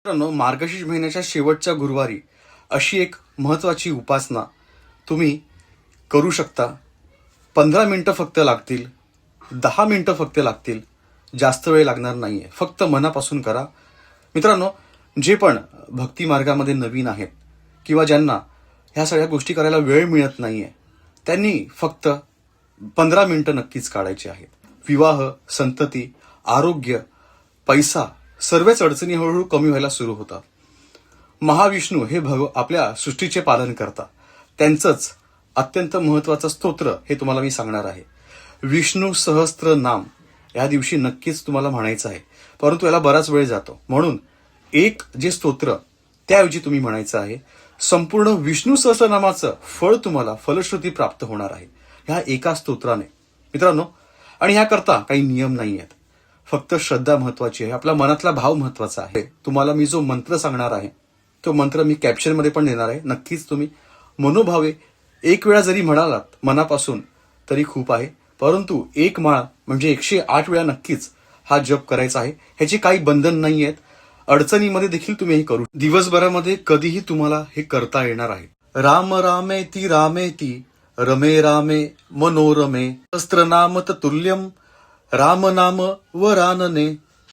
मित्रांनो, मार्गशीर्ष महिन्याच्या शेवटच्या गुरुवारी अशी एक महत्त्वाची उपासना तुम्ही करू शकता. 15 मिनिटं फक्त लागतील, 10 मिनिटं फक्त लागतील, जास्त वेळ लागणार नाहीये. फक्त मनापासून करा. मित्रांनो, जे पण भक्ती मार्गामध्ये नवीन आहेत किंवा ज्यांना ह्या सगळ्या गोष्टी करायला वेळ मिळत नाहीये, त्यांनी फक्त 15 मिनिटं नक्कीच काढायची आहेत. विवाह, संतती, आरोग्य, पैसा सर्वच अडचणी हळूहळू कमी व्हायला सुरू होतात. महाविष्णू हे आपल्या सृष्टीचे पालन करतात. त्यांचंच अत्यंत महत्वाचं स्तोत्र हे तुम्हाला मी सांगणार आहे. विष्णू सहस्त्र नाम या दिवशी नक्कीच तुम्हाला म्हणायचं आहे, परंतु याला बराच वेळ जातो. म्हणून एक जे स्तोत्र त्याऐवजी तुम्ही म्हणायचं आहे. संपूर्ण विष्णू सहस्त्रनामाचं फळ तुम्हाला फलश्रुती प्राप्त होणार आहे ह्या एका स्तोत्राने. मित्रांनो, आणि ह्याकरता काही नियम नाही आहेत, फक्त श्रद्धा महत्वाची आहे, आपला मनातला भाव महत्वाचा आहे. तुम्हाला मी जो मंत्र सांगणार आहे तो मंत्र मी कॅप्शनमध्ये पण देणार आहे. नक्कीच तुम्ही मनोभावे एक वेळा जरी म्हणालात मनापासून तरी खूप आहे, परंतु एक माळ म्हणजे 108 वेळा नक्कीच हा जप करायचा आहे. ह्याची काही बंधन नाही आहेत. अडचणीमध्ये देखील तुम्ही हे करू, दिवसभरामध्ये कधीही तुम्हाला हे करता येणार आहे. राम रामेती रामेती रमे रामे मनोरमे सहस्त्रनाम तुल्यम राम नाम वरानने